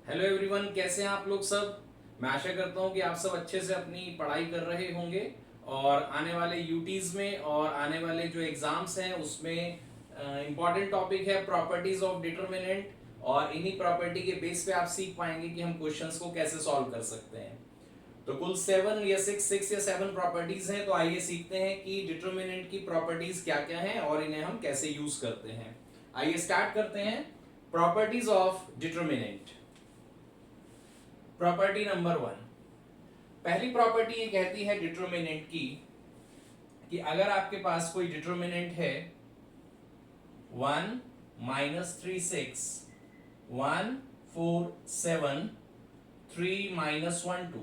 Hello everyone, कैसे हैं आप लोग सब। मैं आशा करता हूं कि आप सब अच्छे से अपनी पढ़ाई कर रहे होंगे और आने वाले यूटीज में और आने वाले जो एग्जाम्स हैं उसमें इम्पॉर्टेंट टॉपिक है प्रॉपर्टीज ऑफ डिटर्मिनेंट। और इन्हीं प्रॉपर्टी के बेस पे आप सीख पाएंगे कि हम क्वेश्चंस को कैसे सॉल्व कर सकते हैं। तो कुल 6 या 7 प्रॉपर्टीज हैं। तो आइए सीखते हैं कि डिटर्मिनेंट की प्रॉपर्टीज क्या क्या हैं और इन्हें हम कैसे यूज करते हैं। आइए स्टार्ट करते हैं। Properties of determinant. Property number 1। पहली प्रॉपर्टी ये कहती है डिटर्मिनेंट की कि अगर आपके पास कोई डिटर्मिनेंट है 1 -3 6 1 4 7 3 -1 2,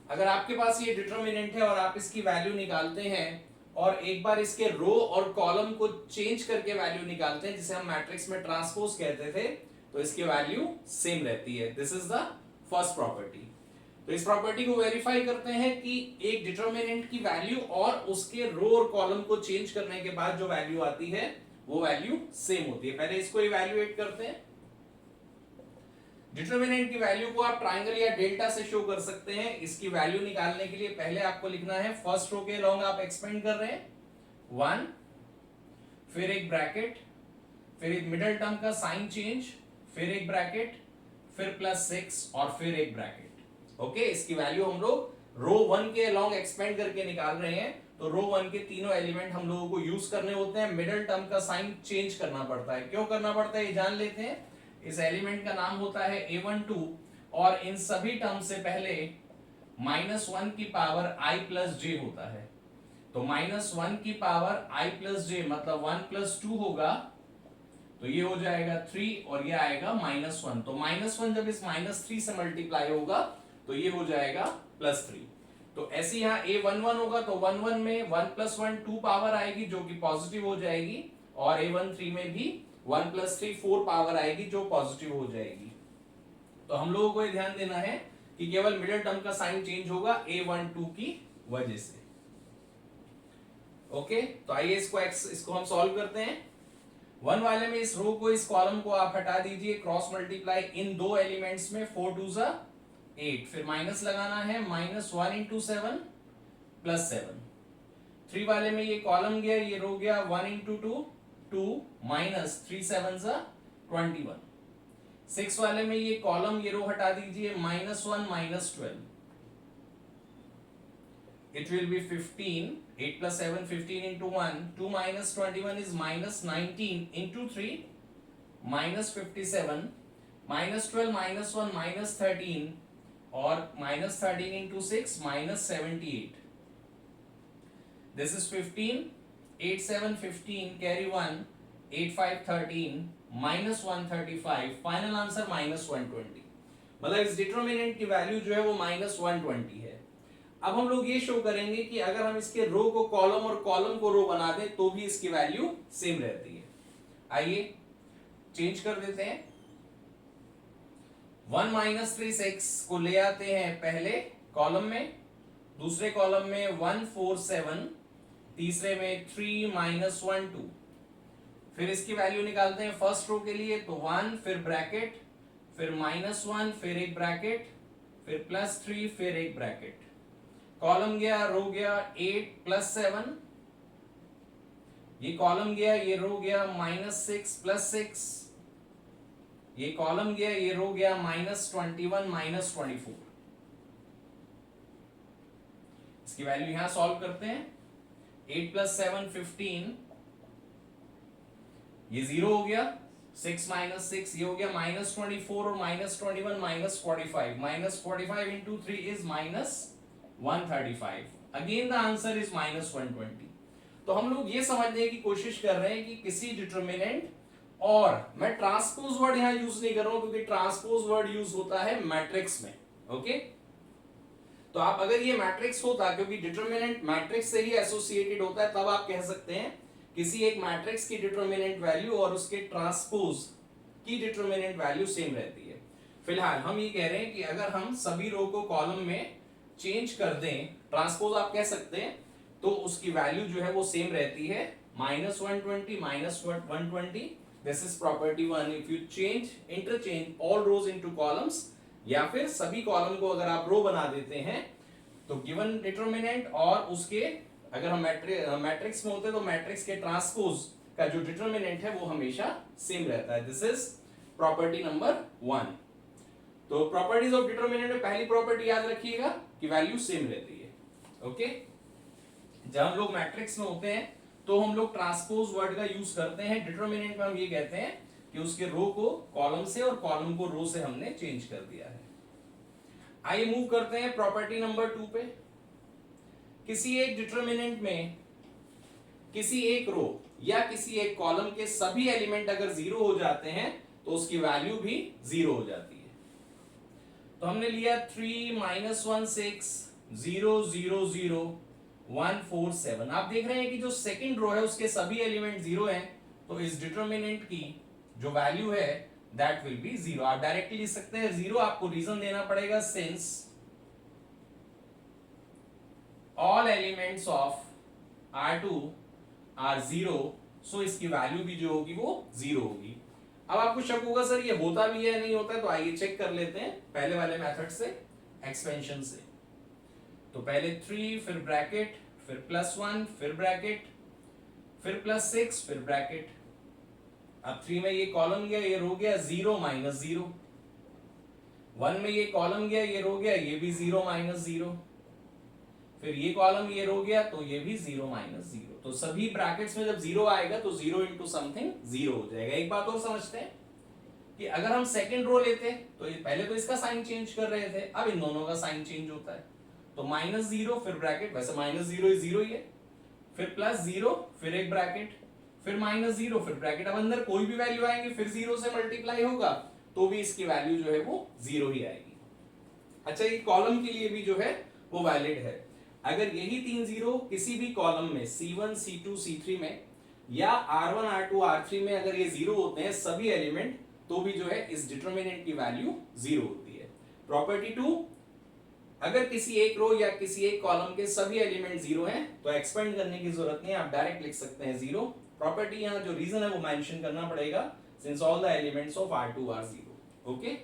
अगर आपके पास ये डिटर्मिनेंट है और आप इसकी वैल्यू निकालते हैं और एक बार इसके रो और कॉलम को चेंज करके वैल्यू निकालते हैं, जिसे हम मैट्रिक्स में ट्रांसपोज कहते थे, तो इसकी वैल्यू सेम रहती है। This is the first property. तो इस प्रॉपर्टी को वेरीफाई करते हैं कि एक डिटर्मिनेंट की वैल्यू और उसके रो और कॉलम को चेंज करने के बाद जो वैल्यू आती है वो वैल्यू सेम होती है। पहले इसको इवैल्यूएट करते हैं। डिटर्मिनेंट की वैल्यू को आप ट्रायंगल या डेल्टा से शो कर सकते हैं। इसकी वैल्यू निकालने के लिए पहले आपको लिखना है, फर्स्ट रो के लॉन्ग आप एक्सपेंड कर रहे हैं 1, फिर एक ब्रैकेट, फिर एक मिडिल टर्म का साइन चेंज, फिर एक ब्रैकेट, फिर +6 और फिर एक ब्रैकेट। ओके, इसकी वैल्यू हम लोग रो 1 के लॉन्ग एक्सपेंड करके निकाल रहे हैं। तो रो 1 के तीनों एलिमेंट हम लोगों को यूज करने होते हैं। मिडिल टर्म का साइन चेंज करना पड़ता है। क्यों करना पड़ता है ये जान लेते हैं। इस एलिमेंट का नाम होता है a12 और इन सभी टर्म से पहले -1 की पावर i + j होता है। तो -1 की पावर i + j मतलब 1 + 2 होगा, तो ये हो जाएगा 3 और ये आएगा -1। तो -1 जब इस -3 से मल्टीप्लाई होगा तो ये हो जाएगा +3। तो ऐसे यहाँ a11 होगा तो 11 में 1 + 1 2 पावर आएगी जो कि पॉजिटिव हो जाएगी, और a13 में भी 1 + 3 4 पावर आएगी जो पॉजिटिव हो जाएगी। तो हम लोगों को ये ध्यान देना है कि केवल मिडिल टर्म का साइन चेंज होगा a12 की वजह से। ओके, तो आइए इसको हम सॉल्व करते हैं। 1 वाले में इस रो को, इस कॉलम को आप हटा दीजिए, क्रॉस मल्टीप्लाई इन दो एलिमेंट्स में 4 2 8, फिर माइनस लगाना है, -1 × 7 +7। 3 वाले में ये कॉलम गया, ये रो गया, 1 × 2 2 -3 7 21। 6 वाले में ये कॉलम, ये रो हटा दीजिए, -1 -12। It will be 15, 8 + 7 15 × 1, 2 - 21 is -19 × 3, -57, -12 -1 -13 और -13 × 6 -78। This is 15, 8 7 15 carry 1, 8 5 13 -135, final answer -120। मतलब इस डिटर्मिनेंट की वैल्यू जो है वो -120 है। अब हम लोग ये शो करेंगे कि अगर हम इसके रो को कॉलम और कॉलम को रो बना दें तो भी इसकी वैल्यू सेम रहती है। आइए चेंज कर देते हैं। 1 -3 6 को ले आते हैं पहले कॉलम में, दूसरे कॉलम में 1 4 7, तीसरे में 3 -1 2। फिर इसकी वैल्यू निकालते हैं फर्स्ट रो के लिए, तो 1 फिर ब्रैकेट, फिर -1 फिर एक ब्रैकेट, फिर +3 फिर एक ब्रैकेट। कॉलम गया, रो गया, 8 + 7, ये कॉलम गया, ये रो गया, -6 + 6, ये कॉलम गया, ये रो गया, -21 -24। इसकी वैल्यू यहां सॉल्व करते हैं। 8 + 7 15, ये 0 हो गया, 6 - 6 ये हो गया -24 और -21 -45, -45 × 3 is -135। Again the answer is -120। तो हम लोग ये समझने की कोशिश कर रहे हैं कि किसी डिटर्मिनेंट, और मैं ट्रांसपोज वर्ड यहां यूज नहीं कर रहा हूं क्योंकि ट्रांसपोज वर्ड यूज होता है मैट्रिक्स में। ओके, तो आप अगर ये मैट्रिक्स होता, क्योंकि डिटर्मिनेंट मैट्रिक्स से ही एसोसिएटेड होता है, तब आप कह सकते हैं किसी एक मैट्रिक्स की डिटर्मिनेंट वैल्यू और उसके ट्रांसपोज की डिटर्मिनेंट वैल्यू सेम रहती है। फिलहाल हम ये कह रहे हैं कि अगर हम सभी रो को कॉलम में चेंज कर दें, ट्रांसपोज आप कह सकते हैं, तो उसकी वैल्यू जो है वो सेम रहती है, -120 -120 this is property one. If you change interchange all rose into columns, या फिर सभी कॉलम को अगर आप रो बना देते हैं तो गिवन डिटरमिनेंट और उसके, अगर हम मैट्रिक्स में होते तो मैट्रिक्स के ट्रांसपोज का जो डिटरमिनेंट है वो हमेशा सेम रहता है। This is property number one. तो प्रॉपर्टीज ऑफ डिटरमिनेंट में पहली प्रॉपर्टी याद रखिएगा कि वैल्यू सेम रहती है। ओके, जब हम लोग मैट्रिक्स में होते हैं तो हम लोग ट्रांसपोज वर्ड का यूज करते हैं। डिटरमिनेंट में हम ये कहते हैं कि उसके रो को कॉलम से और कॉलम को रो से हमने चेंज कर दिया है। आइए मूव करते हैं प्रॉपर्टी नंबर टू पे। किसी एक डिटरमिनेंट में किसी एक रो या किसी एक कॉलम के सभी एलिमेंट अगर जीरो हो जाते हैं तो उसकी वैल्यू भी जीरो हो जाती है। तो हमने लिया 3 -1 6 0 0 0 1 4 7। आप देख रहे हैं कि जो सेकंड रो है उसके सभी एलिमेंट जीरो हैं, तो इस डिटरमिनेंट की जो वैल्यू है दैट विल बी जीरो। आप डायरेक्टली लिख सकते हैं जीरो, आपको रीजन देना पड़ेगा since all elements of R2 are zero, so इसकी वैल्यू भी जो होगी वो जीरो होगी। अब आपको शक होगा सर ये होता भी है नहीं होता, तो आइए चेक कर लेते हैं पहले वाले मेथड से, एक्सपेंशन से। तो पहले 3 फिर ब्रैकेट फिर +1 फिर ब्रैकेट फिर +6 फिर ब्रैकेट। अब 3 में ये कॉलम गया ये रो गया 0 -0, 1 में ये कॉलम गया ये रो गया ये भी 0 -0, फिर ये कॉलम ये रो गया तो ये भी 0 -0। तो सभी ब्रैकेट्स में जब 0 आएगा तो 0 इंटू समथिंग 0 हो जाएगा। एक बात और समझते हैं कि अगर हम सेकंड रो लेते तो पहले तो इसका साइन चेंज कर रहे थे, अब इन दोनों का साइन चेंज होता है। तो -0 फिर ब्रैकेट, वैसे -0 0 ही है, फिर +0 फिर एक ब्रैकेट फिर -0 फिर ब्रैकेट। अब अंदर कोई भी वैल्यू आएंगे फिर 0 से मल्टीप्लाई होगा तो भी इसकी वैल्यू जो है वो 0 ही आएगी। अच्छा, ये कॉलम के लिए भी जो है वो वैलिड है। अगर यही 3 जीरो किसी भी कॉलम में C1 C2 C3 में या R1 R2 R3 में अगर ये 0 होते हैं सभी एलिमेंट, तो भी जो है इस डिटरमिनेंट की वैल्यू 0 होती है। प्रॉपर्टी 2, अगर किसी एक रो या किसी एक कॉलम के सभी एलिमेंट 0 हैं तो एक्सपेंड करने की जरूरत नहीं है, आप डायरेक्ट लिख सकते हैं 0। प्रॉपर्टी यहाँ जो रीजन है वो मेंशन करना पड़ेगा, since all the elements of R2 R 0। Okay,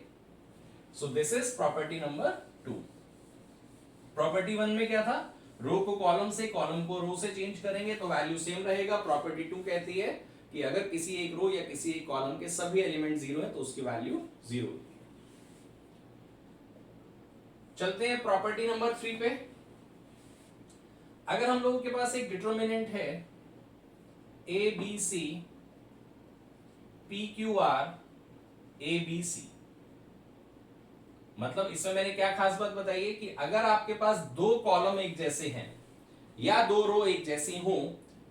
so this is property number 2। Property 1 में क्या था, रो को कॉलम से कॉलम को रो से चेंज करेंगे तो वैल्यू सेम रहेगा। प्रॉपर्टी 2 कहती है कि अगर किसी एक रो या किसी एक कॉलम के सभी एलिमेंट 0 हैं तो उसकी वैल्यू 0 होगी। चलते हैं प्रॉपर्टी नंबर 3 पे। अगर हम लोगों के पास एक डिटरमिनेंट है ABC PQR ABC, मतलब इसमें मैंने क्या खास बात बताई है कि अगर आपके पास दो कॉलम एक जैसे हैं या दो रो एक जैसी हो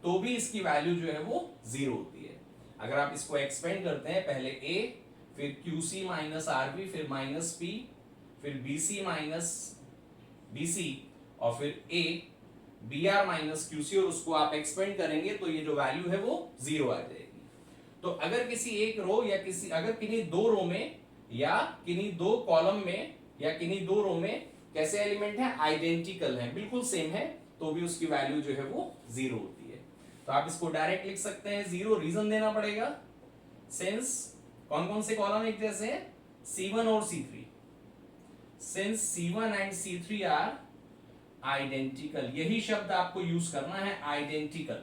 तो भी इसकी वैल्यू जो है वो 0 होती है। अगर आप इसको एक्सपेंड करते हैं, पहले A फिर QC -RB फिर -P फिर BC -BC और फिर A BR QC, और उसको आप एक्सपेंड करेंगे तो ये जो वैल्यू है वो 0 आ जाएगी। तो अगर किसी एक रो या अगर किन्हीं दो रो में या किन्हीं दो कॉलम में या किन्हीं दो रो में कैसे एलिमेंट है, आइडेंटिकल है, बिल्कुल सेम है, तो भी उसकी वैल्यू जो है वो 0 होती है। तो आप इसको डायरेक्ट लिख सकते हैं 0, रीजन देना पड़ेगा सिंस कौन कौन से कॉलम एक जैसे हैं, C1 और C3, since C1 and C3 are identical. यही शब्द आपको यूज करना है, आइडेंटिकल,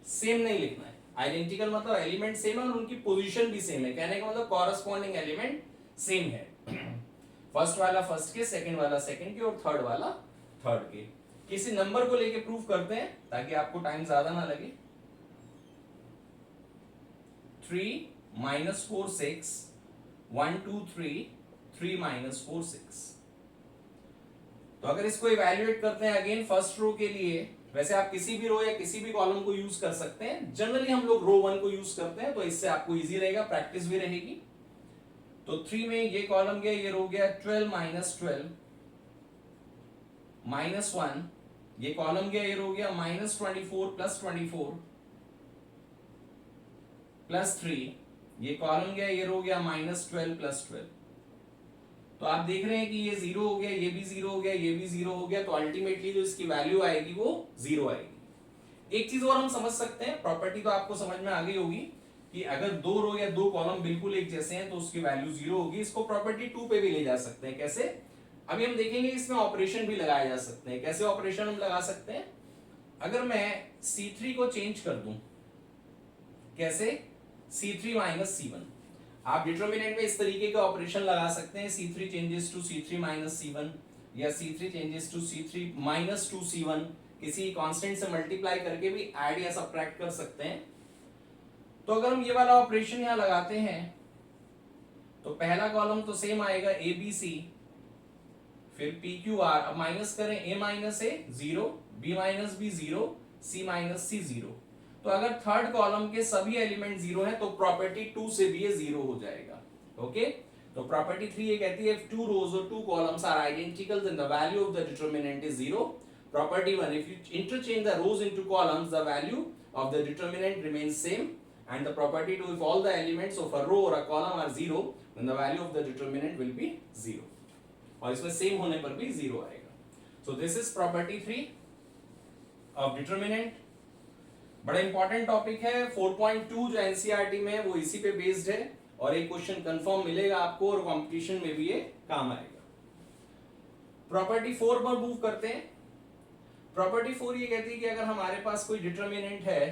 सेम नहीं लिखना है। आइडेंटिकल मतलब एलिमेंट सेम है और उनकी पोजीशन भी सेम है, कहने का मतलब कॉरस्पॉन्डिंग एलिमेंट सेम है। फर्स्ट वाला फर्स्ट के, सेकंड वाला सेकंड के और थर्ड वाला थर्ड के। किसी नंबर को लेके प्रूफ करते हैं ताकि आपको टाइम ज्यादा ना लगे। 3 -4 6 1 2 3 3 -4 6। तो अगर इसको इवैल्यूएट करते हैं अगेन फर्स्ट रो के लिए, वैसे आप किसी भी रो या किसी भी कॉलम को यूज कर सकते हैं, जनरली हम लोग रो 1 को यूज करते हैं तो इससे आपको इजी रहेगा, प्रैक्टिस भी रहेगी। तो 3 में ये कॉलम गया ये रो गया 12 -12 -1, ये कॉलम गया ये रो गया -24 +24 +3, ये कॉलम गया ये रो गया -12 +12। तो आप देख रहे हैं कि ये 0 हो गया, ये भी 0 हो गया, ये भी 0 हो गया, तो अल्टीमेटली जो इसकी वैल्यू आएगी वो 0 आएगी। एक चीज और हम समझ सकते हैं, प्रॉपर्टी तो आपको समझ में आ गई होगी कि अगर दो रो या दो कॉलम बिल्कुल एक जैसे हैं तो उसकी वैल्यू 0 होगी। इसको प्रॉपर्टी 2 पे भी ले जा सकते हैं। कैसे? अभी हम देखेंगे इसमें ऑपरेशन भी लगाए जा सकते हैं। कैसे ऑपरेशन हम लगा सकते हैं? अगर मैं C3 को चेंज कर दूं, कैसे? C3 minus C1। आप डिटर्मिनेंट में इस तरीके का ऑपरेशन लगा सकते हैं, C3 changes to C3 minus C1 या C3 changes to C3 minus 2C1, किसी कांस्टेंट से मल्टीप्लाई करके भी ऐड या सब्ट्रैक्ट कर सकते हैं। तो अगर हम ये वाला ऑपरेशन यहां लगाते हैं तो पहला कॉलम तो सेम आएगा ABC, फिर PQR। अब माइनस करें, A minus A 0, B minus B 0, C minus C 0। तो अगर थर्ड कॉलम के सभी एलिमेंट 0 हैं तो प्रॉपर्टी 2 से भी ये 0 हो जाएगा। ओके, तो प्रॉपर्टी 3 ये कहती है if two rows or two columns are identical then the value of the determinant is 0. Property 1, if you interchange the rows into columns the value of the determinant remains same. And the property 2, if all the elements of a row or a column are 0 then the value of the determinant will be 0. और इसमें same होने पर भी 0 आएगा। So this is property 3 of determinant। बड़ा important topic है। 4.2 जो NCERT में है वो इसी पे बेस्ड है और एक क्वेश्चन कंफर्म मिलेगा आपको और कंपटीशन में भी ये काम आएगा। प्रॉपर्टी 4 पर मूव करते हैं। प्रॉपर्टी 4 ये कहती है कि अगर हमारे पास कोई डिटर्मिनेंट है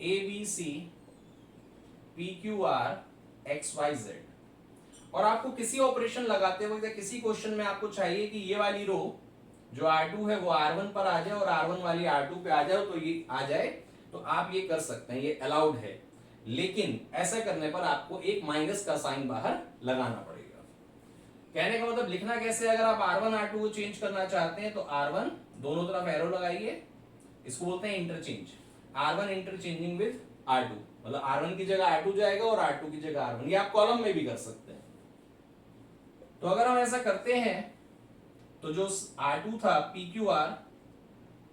ABC PQR XYZ और आपको किसी ऑपरेशन लगाते वक्त या किसी क्वेश्चन में आपको चाहिए कि ये वाली रो जो R2 है वो R1 पर आ जाए और R1 वाली R2 पे आ जाए, तो ये आ जाए तो आप ये कर सकते हैं, ये अलाउड है। लेकिन ऐसा करने पर आपको एक माइनस का साइन बाहर लगाना पड़ेगा। कहने का मतलब लिखना कैसे? अगर आप R1 R2 को चेंज करना चाहते हैं तो R1 दोनों तरफ एरो लगाइए, इसको बोलते हैं interchange. R1 interchanging with R2, मतलब R1 की जगह R2 जाएगा और R2 की जगह R1। ये आप कॉलम में भी कर सकते हैं। तो अगर हम ऐसा करते हैं तो जो R2 था PQR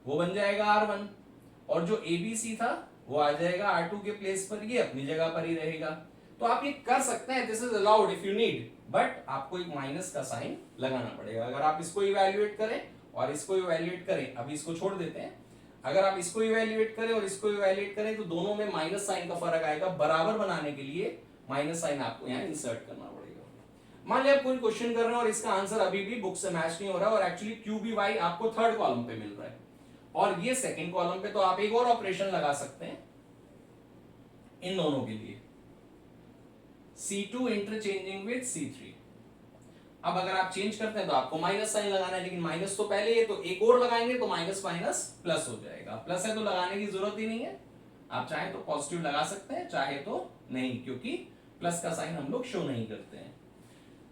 वो बन जाएगा R1 और जो ABC था वो आ जाएगा R2 के प्लेस पर, ये अपनी जगह पर ही रहेगा। तो आप ये कर सकते हैं, this is allowed if you need, but आपको एक माइनस का साइन लगाना पड़ेगा। अगर आप इसको इवैल्यूएट करें और इसको इवैल्यूएट करें, अभी इसको छोड़ देते हैं, अगर आप इसको इवैल्यूएट करें और इसको इवैल्यूएट करें तो दोनों में माइनस साइन का फर्क आएगा। बराबर बनाने के लिए माइनस साइन आपको यहाँ इंसर्ट करना पड़ेगा। मान लिया आप कोई क्वेश्चन कर रहे हैं और इसका आंसर अभी भी बुक से मैच नहीं हो रहा और एक्चुअली QBY आपको थर्ड कॉलम पे मिल रहा है और ये सेकंड कॉलम पे, तो आप एक और ऑपरेशन लगा सकते हैं इन दोनों के लिए, C2 इंटरचेंजिंग विद C3। अब अगर आप चेंज करते हैं तो आपको माइनस साइन लगाना है, लेकिन माइनस तो पहले है तो एक और लगाएंगे तो माइनस माइनस प्लस हो जाएगा। प्लस है तो लगाने की जरूरत ही नहीं है, आप चाहे तो पॉजिटिव लगा सकते हैं, चाहे तो नहीं, क्योंकि प्लस का साइन हम लोग शो नहीं करते हैं।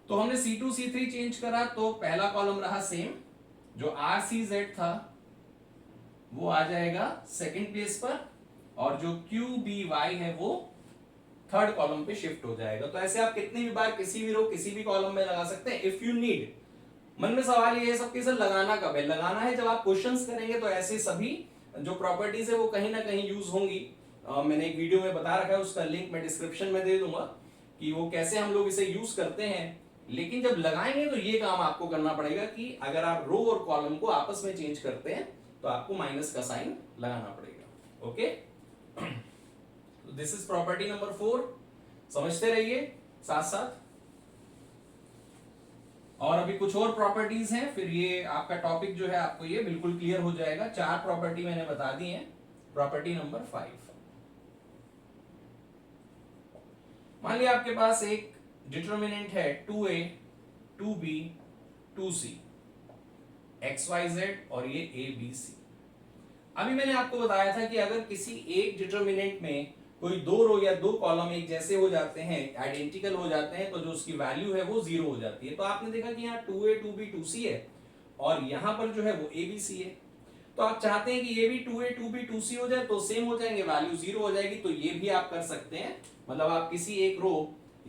तो हमने C2 C3 चेंज करा तो पहला कॉलम रहा सेम, जो RCZ था वो आ जाएगा सेकंड प्लेस पर और जो QBY है वो थर्ड कॉलम पे शिफ्ट हो जाएगा। तो ऐसे आप कितनी भी बार किसी भी रो किसी भी कॉलम में लगा सकते हैं इफ यू नीड। मन में सवाल ये है सबके सर लगाना कब है? लगाना है जब आप क्वेश्चंस करेंगे तो ऐसे सभी जो प्रॉपर्टीज है वो कहीं ना कहीं यूज होंगी। मैंने एक वीडियो में बता रखा है, उसका लिंक मैं डिस्क्रिप्शन में दे दूंगा कि वो कैसे हम लोग इसे यूज करते हैं। लेकिन जब लगाएंगे तो ये काम आपको करना पड़ेगा कि अगर आप रो और कॉलम को आपस में चेंज करते हैं तो आपको माइनस का साइन लगाना पड़ेगा। Okay, this is property number 4। समझते रहिए साथ साथ। और अभी कुछ और प्रॉपर्टीज हैं, फिर ये आपका टॉपिक जो है आपको ये बिल्कुल क्लियर हो जाएगा। 4 प्रॉपर्टी मैंने बता दी हैं। प्रॉपर्टी नंबर 5, मान लिया आपके पास एक डिटर्मिनेंट है 2A 2B 2C XYZ और ये ABC। अभी मैंने आपको बताया था कि अगर किसी एक डिटर्मिनेंट में कोई दो रो या दो कॉलम एक जैसे हो जाते हैं, आइडेंटिकल हो जाते हैं, तो जो उसकी वैल्यू है वो 0 हो जाती है। तो आपने देखा कि यहाँ 2A 2B 2C है और यहाँ पर जो है वो ABC है। तो आप चाहते हैं कि ये भी 2A 2B 2C हो जाए तो सेम हो जाएंगे, वैल्यू 0 हो जाएगी। तो ये भी आप कर सकते हैं, मतलब आप किसी एक रो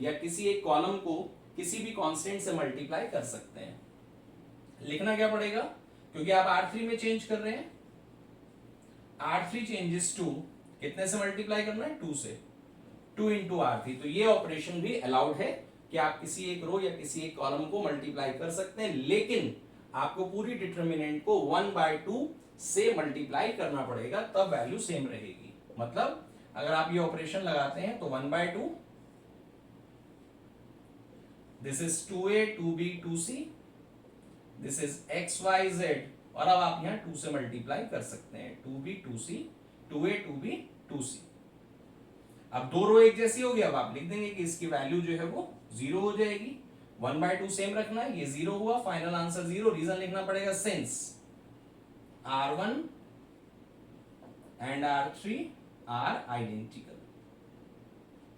या किसी एक कॉलम को किसी भी कांस्टेंट से मल्टीप्लाई कर सकते हैं। लिखना क्या पड़ेगा? क्योंकि आप R3 में चेंज कर रहे हैं, R3 चेंजेस टू कितने से मल्टीप्लाई करना है? 2 से, 2 इंटू R3। तो ये ऑपरेशन भी अलाउड है कि आप किसी एक रो या किसी एक कॉलम को मल्टीप्लाई कर सकते हैं, लेकिन आपको पूरी डिटर्मिनेंट को 1/2 से मल्टीप्लाई करना पड़ेगा, तब वैल्यू सेम रहेगी। मतलब अगर आप ये ऑपरेशन लगाते हैं तो 1/2, this is 2a 2b 2c, this is x y z, और अब आप यहां 2 से मल्टीप्लाई कर सकते हैं, 2b 2c 2a 2b 2c। अब दो रो एक जैसी होगी, अब आप लिख देंगे कि इसकी वैल्यू जो है वो 0 हो जाएगी। 1/2 सेम रखना है, ये 0 हुआ, फाइनल आंसर 0। रीजन लिखना पड़ेगा since R1 and R3 are identical.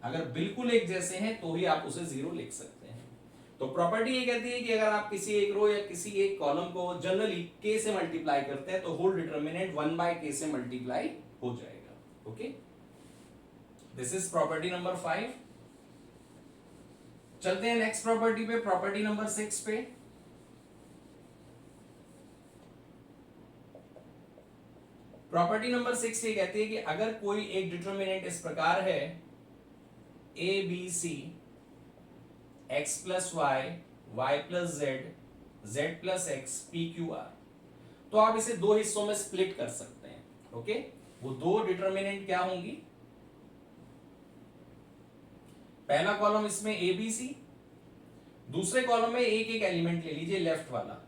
अगर बिल्कुल एक जैसे हैं तो ही आप उसे 0 लिख सकते हैं। तो प्रॉपर्टी ये कहती है कि अगर आप किसी एक रो या किसी एक कॉलम को जनरली k से मल्टीप्लाई करते हैं तो होल डिटरमिनेंट 1/k से मल्टीप्लाई हो जाएगा। Okay, this is property number 5। चलते हैं नेक्स्ट प्रॉपर्टी पे, प्रॉपर्टी नंबर 6 पे। प्रॉपर्टी नंबर 6 ये कहती है कि अगर कोई एक डिटरमिनेंट इस प्रकार है a b c x plus Y Y plus Z Z plus X P Q R, तो आप इसे दो हिस्सों में स्प्लिट कर सकते हैं। ओके, वो दो डिटरमिनेंट क्या होंगी? पहला कॉलम इसमें ए बी सी, दूसरे कॉलम में एक एक एलिमेंट ले लीजिए, लेफ्ट वाला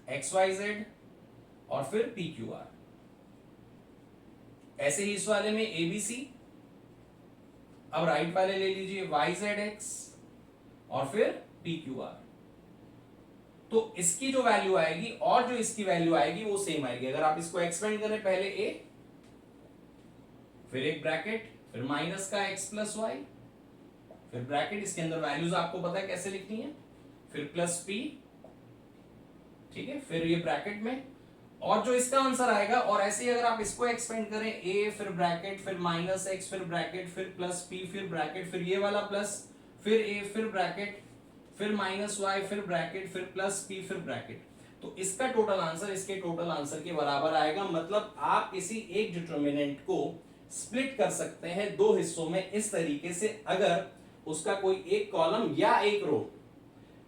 एक्स वाई जेड और फिर पी क्यू आर। ऐसे ही इस वाले में ए बी सी, अब राइट वाले ले लीजिए वाई जेड एक्स और फिर पी क्यू आर। तो इसकी जो वैल्यू आएगी और जो इसकी वैल्यू आएगी वो सेम आएगी। अगर आप इसको एक्सपेंड करें, पहले ए, फिर एक ब्रैकेट, फिर माइनस का एक्स प्लस वाई, फिर ब्रैकेट, इसके अंदर वैल्यूज आपको पता है कैसे लिखनी है, फिर प्लस पी, ठीक है, फिर ये ब्रैकेट में, और जो इसका आंसर आएगा। और ऐसे ही अगर आप इसको एक्सपेंड करें, ए फिर ब्रैकेट फिर माइनस एक्स फिर ब्रैकेट फिर प्लस पी फिर ब्रैकेट, फिर ये वाला प्लस, फिर ए फिर ब्रैकेट फिर माइनस वाई फिर ब्रैकेट फिर प्लस पी फिर ब्रैकेट, तो इसका टोटल आंसर इसके टोटल आंसर के बराबर आएगा। मतलब आप किसी एक डिटरमिनेंट को स्प्लिट कर सकते हैं दो हिस्सों में इस तरीके से, अगर उसका कोई एक कॉलम या एक रो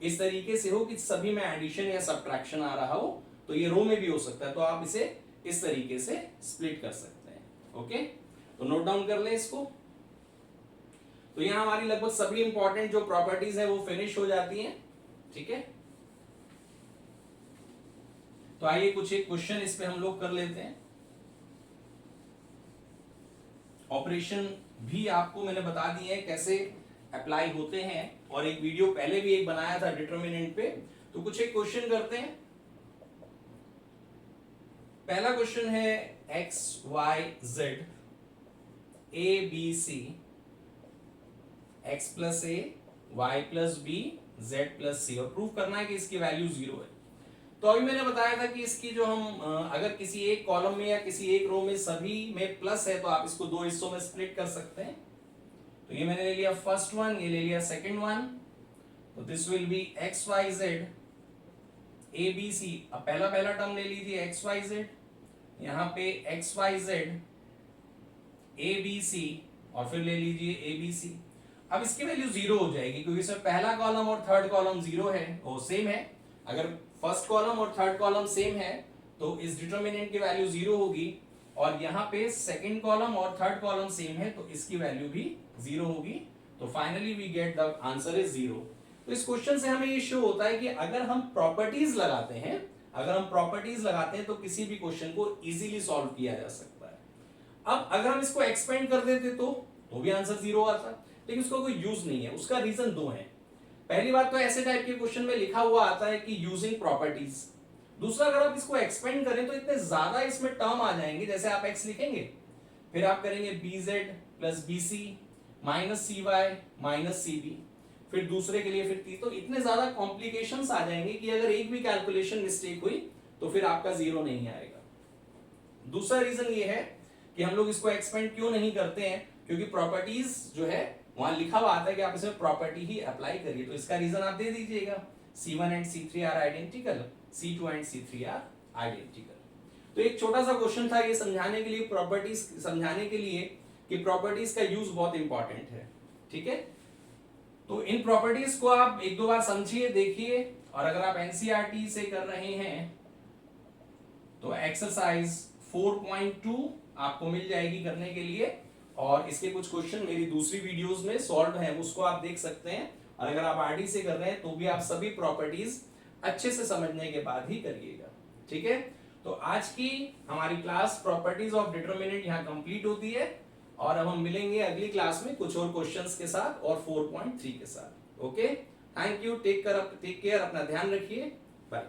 इस तरीके से हो कि सभी में एडिशन या सब्ट्रैक्शन आ रहा हो, तो ये रो में भी हो सकता है, तो आप इसे इस तरीके से स्प्लिट कर सकते हैं। ओके, तो नोट डाउन कर ले इसको। तो यहां हमारी लगभग सभी इंपॉर्टेंट जो प्रॉपर्टीज है वो फिनिश हो जाती हैं। ठीक है, तो आइए कुछ एक क्वेश्चन इस पे हम लोग कर लेते हैं। ऑपरेशन भी आपको मैंने बता दिए हैं कैसे अप्लाई होते हैं, और एक वीडियो पहले भी एक बनाया था डिटरमिनेंट पे। तो कुछ एक क्वेश्चन करते हैं। पहला क्वेश्चन है X Y Z A B C X plus A Y plus B Z plus C, और प्रूव करना है कि इसकी वैल्यू 0 है। तो अभी मैंने बताया था कि इसकी जो हम अगर किसी एक कॉलम में या किसी एक रो में सभी में प्लस है तो आप इसको दो हिस्सों में स्प्लिट कर सकते हैं। तो ये मैंने ले लिया फर्स्ट वन, ये ले लिया सेकंड वन, तो this will be X Y Z A B C. अब पहला पहला टर्म ले लीजिए एक्स वाई जेड, यहां पे X Y Z A B C, और फिर ले लीजिए ए बी सी। अब इसकी वैल्यू 0 हो जाएगी क्योंकि इसमें पहला कॉलम और थर्ड कॉलम 0 है, वो सेम है। अगर फर्स्ट कॉलम और थर्ड कॉलम सेम है तो इस डिटरमिनेंट की वैल्यू 0 होगी, और यहाँ पे सेकंड कॉलम और थर्ड कॉलम सेम है तो इसकी वैल्यू भी 0 होगी। तो finally we get the answer is 0। तो इस क्वेश्चन से हमें ये शो होता है कि अगर हम प्रॉपर्टीज लगाते हैं तो किसी भी क्वेश्चन को इजीली सॉल्व किया जा सकता है। अब अगर हम इसको एक्सपेंड कर देते तो भी आंसर 0 आता, लेकिन उसका कोई यूज नहीं है। उसका रीजन दो है। पहली बात तो ऐसे टाइप के क्वेश्चन में लिखा हुआ आता है कि यूजिंग प्रॉपर्टीज। दूसरा, अगर आप इसको एक्सपेंड करें तो इतने ज्यादा इसमें टर्म आ जाएंगे, जैसे आप एक्स लिखेंगे, फिर आप करेंगे B Z plus B C minus C Y minus C B, फिर दूसरे के लिए फिर तो इतने ज्यादा कॉम्प्लिकेशंस आ जाएंगे कि अगर एक भी कैलकुलेशन मिस्टेक हुई तो फिर आपका 0 नहीं आएगा। दूसरा रीजन ये है कि हम लोग इसको एक्सपेंड क्यों नहीं करते हैं, क्योंकि प्रॉपर्टीज जो है वहां लिखा हुआ आता है कि आप इसमें प्रॉपर्टी ही अप्लाई करिए। तो इसका रीजन आप दे दीजिएगा, C1 and C3 are identical, C2 and C3 are identical. तो एक छोटा सा क्वेश्चन था ये समझाने के लिए, प्रॉपर्टीज समझाने के लिए कि प्रॉपर्टीज का यूज बहुत इंपॉर्टेंट है। ठीक है, तो इन प्रॉपर्टीज को आप एक दो बार समझिए, देखिए, और अगर आप एनसीईआरटी से कर रहे हैं तो एक्सरसाइज 4.2 आपको मिल जाएगी करने के लिए, और इसके कुछ क्वेश्चन मेरी दूसरी वीडियोस में सॉल्व हैं, उसको आप देख सकते हैं। और अगर आप आरडी से कर रहे हैं तो भी आप सभी प्रॉपर्टीज अच्छे से समझने के बाद ही करिएगा, ठीक है। तो आज की हमारी क्लास प्रॉपर्टीज ऑफ डिटरमिनेंट यहाँ कंप्लीट होती है, और अब हम मिलेंगे अगली क्लास में कुछ और क्वेश्चंस के साथ और 4.3 के साथ। Okay, thank you, take care, अपना ध्यान रखिए, बाय।